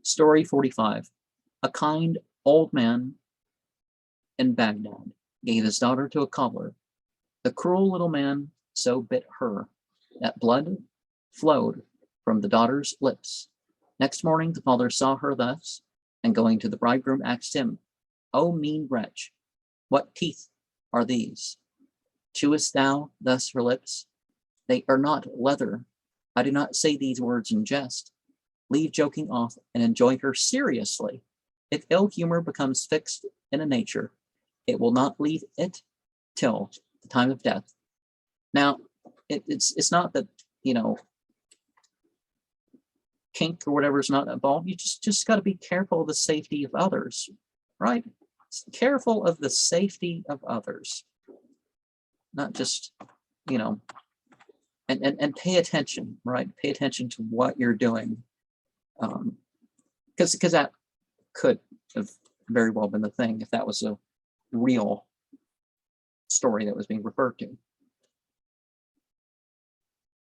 Story 45. A kind old man in Baghdad gave his daughter to a cobbler. The cruel little man so bit her that blood flowed from the daughter's lips. Next morning the father saw her thus, and going to the bridegroom asked him, O mean wretch, what teeth are these? Chewest thou thus her lips? They are not leather. I do not say these words in jest. Leave joking off and enjoy her seriously. If ill humor becomes fixed in a nature, it will not leave it till the time of death. Now, it's not that, you know, kink or whatever is not involved. You just got to be careful of the safety of others, right? Careful of the safety of others, not just, you know, and pay attention, right? Pay attention to what you're doing, because that could have very well been the thing if that was a real story that was being referred to.